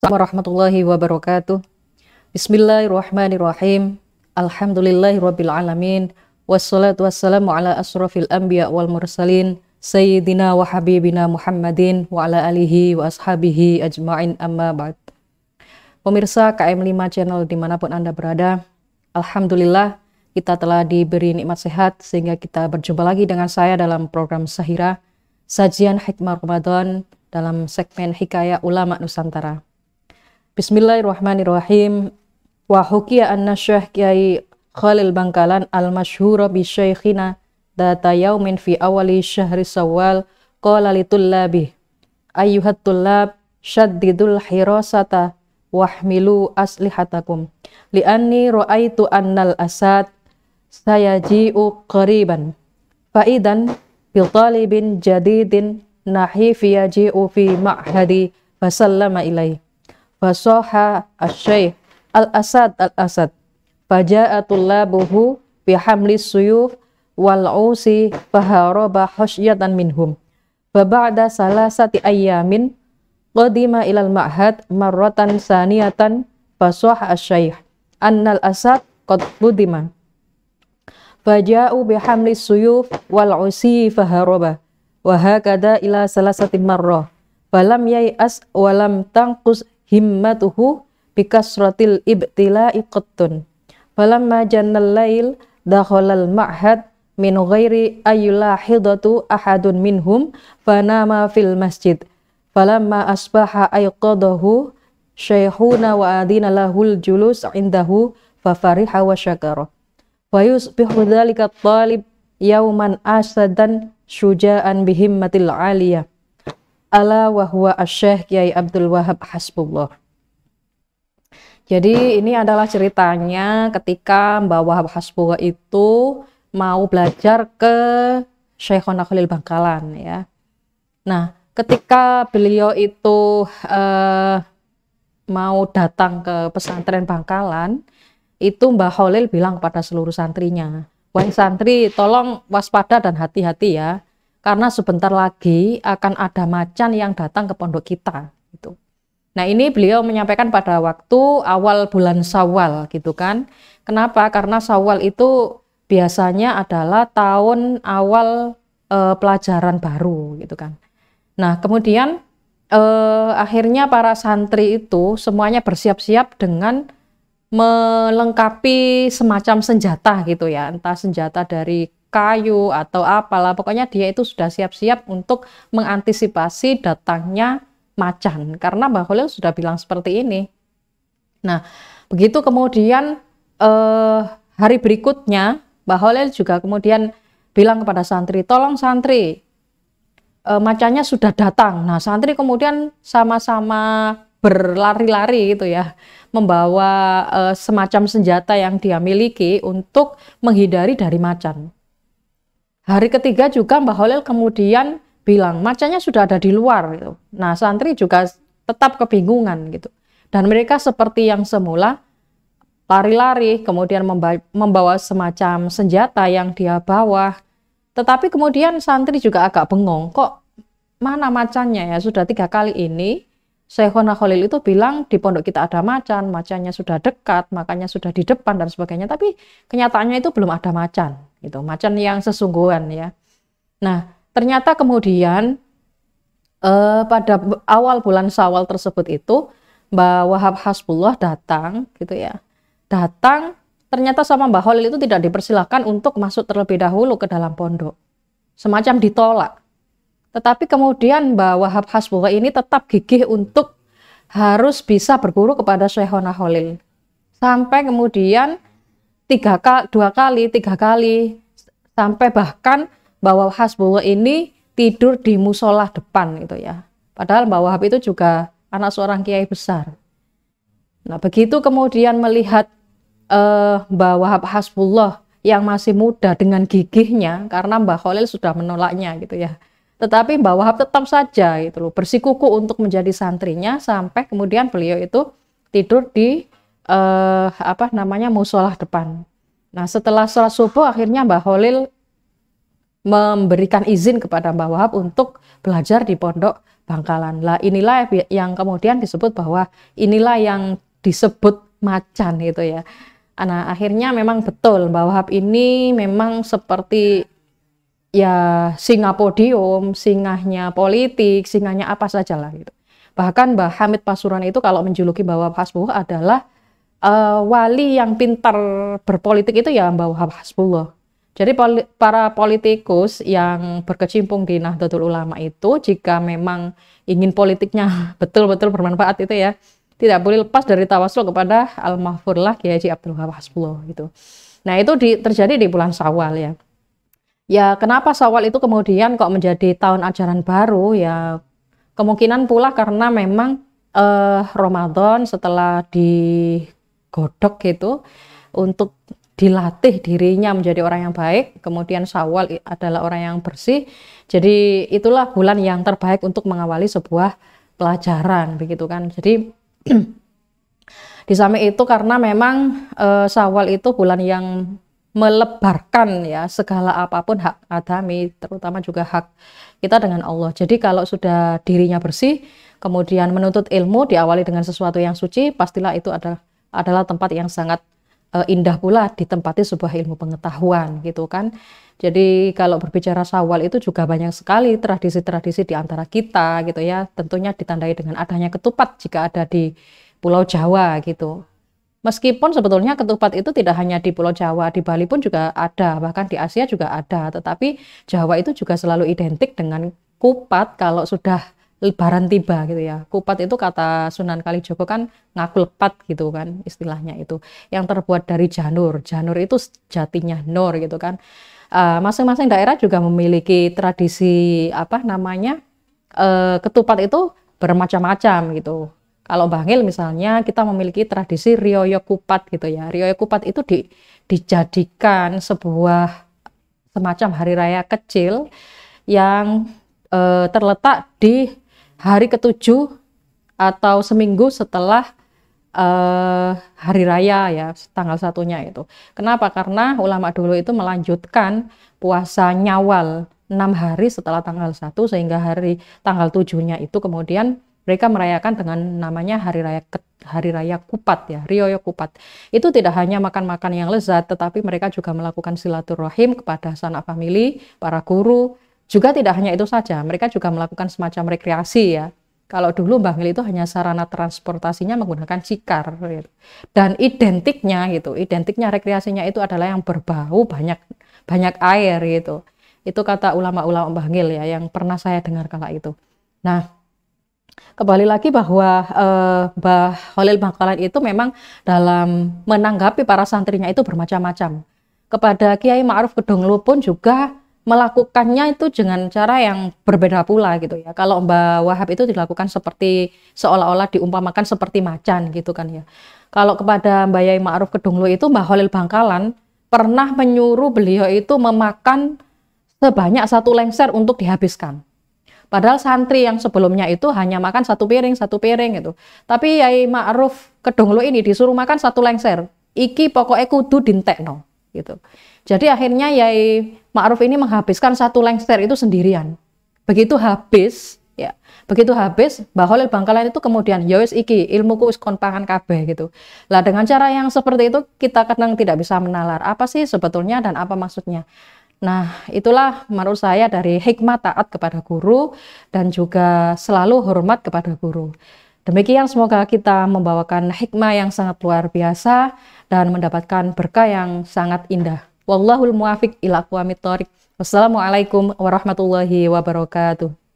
Warahmatullahi wabarakatuh. Bismillahirrahmanirrahim. Alhamdulillahirabbil alamin. Wassalatu wassalamu ala asrofil anbiya wal mursalin sayyidina wa habibina Muhammadin wa ala alihi wa ashabihi ajma'in, amma ba'd. Pemirsa KM5 channel dimanapun Anda berada, alhamdulillah kita telah diberi nikmat sehat sehingga kita berjumpa lagi dengan saya dalam program Sahira, sajian hikmah Ramadan dalam segmen Hikayat Ulama Nusantara. Bismillahirrahmanirrahim. Wa hukiya anna Syekh Kiai Khalil Bangkalan al-masyhura bi syaikhina data yaumin fi awali syahri Syawal qala litullabi ayyuhat tullab syaddidul hirasata wahmilu aslihatakum li'anni ra'aitu annal asad sayaji'u qariban fa'idan bil talibin jadidin nahifi yaji'u fi ma'hadi fasallama ilaih fasoha asy-syaikh al-asad al-asad faja'atullabuhu bihamlis suyuf wal-usi faharaba khasyatan minhum faba'da salasati ayyamin qadima ilal ma'had marratan saniyatan fasoha asy-syaikh annal asad qad budima faja'u bihamlis suyuf wal-usi faharaba wa hakada ila salasati marrah falam yai'as walam tanqus himmatuhu bikasratil ibtila'i qattun falamma jannal lail dakhalal ma'had min ghairi ayyulahidatu ahadun minhum fanama fil masjid falamma asbaha ayqadahu syaikhuna wa adina lahul julus indahu fafariha wa syakara wa yusbihu dhalika talib yauman asadan syuja'an bihimmatil aliyah ala wa huwa asy-Syekh Kiai Abdul Wahab Hasbullah. Jadi ini adalah ceritanya ketika Mbah Wahab Hasbullah itu mau belajar ke Syekhona Khalil Bangkalan ya. Nah, ketika beliau itu mau datang ke pesantren Bangkalan, itu Mbah Khalil bilang kepada seluruh santrinya, "Wahai santri, tolong waspada dan hati-hati ya. Karena sebentar lagi akan ada macan yang datang ke pondok kita." Gitu. Nah, ini beliau menyampaikan pada waktu awal bulan Syawal gitu kan. Kenapa? Karena Syawal itu biasanya adalah tahun awal pelajaran baru gitu kan. Nah, kemudian akhirnya para santri itu semuanya bersiap-siap dengan melengkapi semacam senjata gitu ya. Entah senjata dari kayu atau apalah, pokoknya dia itu sudah siap-siap untuk mengantisipasi datangnya macan karena Mbah Khalil sudah bilang seperti ini. Nah, begitu kemudian hari berikutnya Mbah Khalil juga kemudian bilang kepada santri, "Tolong santri, macannya sudah datang." Nah, santri kemudian sama-sama berlari-lari gitu ya, membawa semacam senjata yang dia miliki untuk menghindari dari macan. Hari ketiga juga Mbah Khalil kemudian bilang macannya sudah ada di luar gitu. Nah, santri juga tetap kebingungan gitu. Dan mereka seperti yang semula lari-lari kemudian membawa semacam senjata yang dia bawa. Tetapi kemudian santri juga agak bengong, kok mana macannya ya? Sudah 3 kali ini Syekhona Khalil itu bilang di pondok kita ada macan, macannya sudah dekat, makanya sudah di depan dan sebagainya. Tapi kenyataannya itu belum ada macan. Gitu, macan yang sesungguhan ya. Nah, ternyata kemudian pada awal bulan Syawal tersebut itu Mbah Wahab Hasbullah datang gitu ya. Datang, ternyata sama Mbah Khalil itu tidak dipersilahkan untuk masuk terlebih dahulu ke dalam pondok. Semacam ditolak. Tetapi kemudian Mbah Wahab Hasbullah ini tetap gigih untuk harus bisa berguru kepada Syekhona Khalil. Sampai kemudian 3 kali, sampai bahkan Mbah Wahab Hasbullah ini tidur di musola depan gitu ya. Padahal Mbah Wahab itu juga anak seorang kiai besar. Nah, begitu kemudian melihat Mbah Wahab Hasbullah yang masih muda dengan gigihnya, karena Mbah Khalil sudah menolaknya gitu ya. Tetapi Mbah Wahab tetap saja gitu loh, bersikukuh untuk menjadi santrinya sampai kemudian beliau itu tidur di musola depan. Nah, setelah sholat subuh akhirnya Mbah Khalil memberikan izin kepada Mbah Wahab untuk belajar di Pondok Bangkalan. Lah inilah yang kemudian disebut bahwa inilah yang disebut macan gitu ya. Nah akhirnya memang betul Mbah Wahab ini memang seperti ya singa podium, singahnya politik, singahnya apa saja lah gitu. Bahkan Mbah Hamid Pasuruan itu kalau menjuluki Mbah Wahab Hasbullah adalah wali yang pintar berpolitik itu ya Mbah Wahab Hasbullah. Jadi para politikus yang berkecimpung di Nahdlatul Ulama itu jika memang ingin politiknya betul-betul bermanfaat itu ya, tidak boleh lepas dari tawasul kepada Al-Mahfurlah Kiai Haji Abdul Wahab Hasbullah gitu. Nah itu terjadi di bulan Syawal ya. Ya kenapa Syawal itu kemudian kok menjadi tahun ajaran baru ya, kemungkinan pula karena memang Ramadan setelah digodok gitu untuk dilatih dirinya menjadi orang yang baik, kemudian Syawal adalah orang yang bersih. Jadi itulah bulan yang terbaik untuk mengawali sebuah pelajaran begitu kan. Jadi di samping itu karena memang Syawal itu bulan yang melebarkan ya segala apapun hak adami, terutama juga hak kita dengan Allah. Jadi kalau sudah dirinya bersih, kemudian menuntut ilmu diawali dengan sesuatu yang suci, pastilah itu adalah tempat yang sangat indah pula ditempati sebuah ilmu pengetahuan gitu kan. Jadi kalau berbicara Syawal itu juga banyak sekali tradisi-tradisi di antara kita gitu ya, tentunya ditandai dengan adanya ketupat jika ada di Pulau Jawa gitu. Meskipun sebetulnya ketupat itu tidak hanya di Pulau Jawa, di Bali pun juga ada, bahkan di Asia juga ada, tetapi Jawa itu juga selalu identik dengan kupat kalau sudah Lebaran tiba gitu ya. Kupat itu kata Sunan Kalijogo kan ngaku lepat gitu kan istilahnya itu. Yang terbuat dari janur. Janur itu jatinya nur gitu kan. Masing-masing daerah juga memiliki tradisi apa namanya ketupat itu bermacam-macam gitu. Kalau Bangil misalnya kita memiliki tradisi Rioyo Kupat gitu ya. Rioyo Kupat itu dijadikan sebuah semacam hari raya kecil yang terletak di hari ke-7 atau seminggu setelah hari raya ya, tanggal 1-nya itu. Kenapa? Karena ulama dulu itu melanjutkan puasa Nyawal 6 hari setelah tanggal 1 sehingga tanggal 7-nya itu kemudian mereka merayakan dengan namanya hari raya Kupat ya, Rioyo Kupat. Itu tidak hanya makan-makan yang lezat, tetapi mereka juga melakukan silaturahim kepada sanak famili, para guru. Juga tidak hanya itu saja, mereka juga melakukan semacam rekreasi ya. Kalau dulu Bangil itu hanya sarana transportasinya menggunakan cikar gitu. Dan identiknya rekreasinya itu adalah yang berbau banyak air gitu. Itu kata ulama-ulama Bangil ya yang pernah saya dengar kala itu. Nah, kembali lagi bahwa Mbah Khalil Bangkalan itu memang dalam menanggapi para santrinya itu bermacam-macam. Kepada Kiai Ma'ruf Kedonglo pun juga melakukannya itu dengan cara yang berbeda pula gitu ya. Kalau Mbah Wahab itu dilakukan seperti seolah-olah diumpamakan seperti macan gitu kan ya. Kalau kepada Mbah Yai Ma'ruf Kedonglo itu Mbah Khalil Bangkalan pernah menyuruh beliau itu memakan sebanyak 1 lengser untuk dihabiskan. Padahal santri yang sebelumnya itu hanya makan 1 piring gitu. Tapi Yai Ma'ruf Kedonglo ini disuruh makan 1 lengser. Iki pokoknya kudu dintekno gitu. Jadi akhirnya Yai Ma'ruf ini menghabiskan 1 lengser itu sendirian. Begitu habis Mbah Khalil Bangkalan itu kemudian ya wis iki ilmuku wis kon pangan kabeh gitu. Lah dengan cara yang seperti itu kita kadang tidak bisa menalar apa sih sebetulnya dan apa maksudnya. Nah, itulah menurut saya dari hikmah taat kepada guru dan juga selalu hormat kepada guru. Demikian semoga kita membawakan hikmah yang sangat luar biasa dan mendapatkan berkah yang sangat indah. Wallahul muwafiq ila aqwamit thoriq. Wassalamualaikum warahmatullahi wabarakatuh.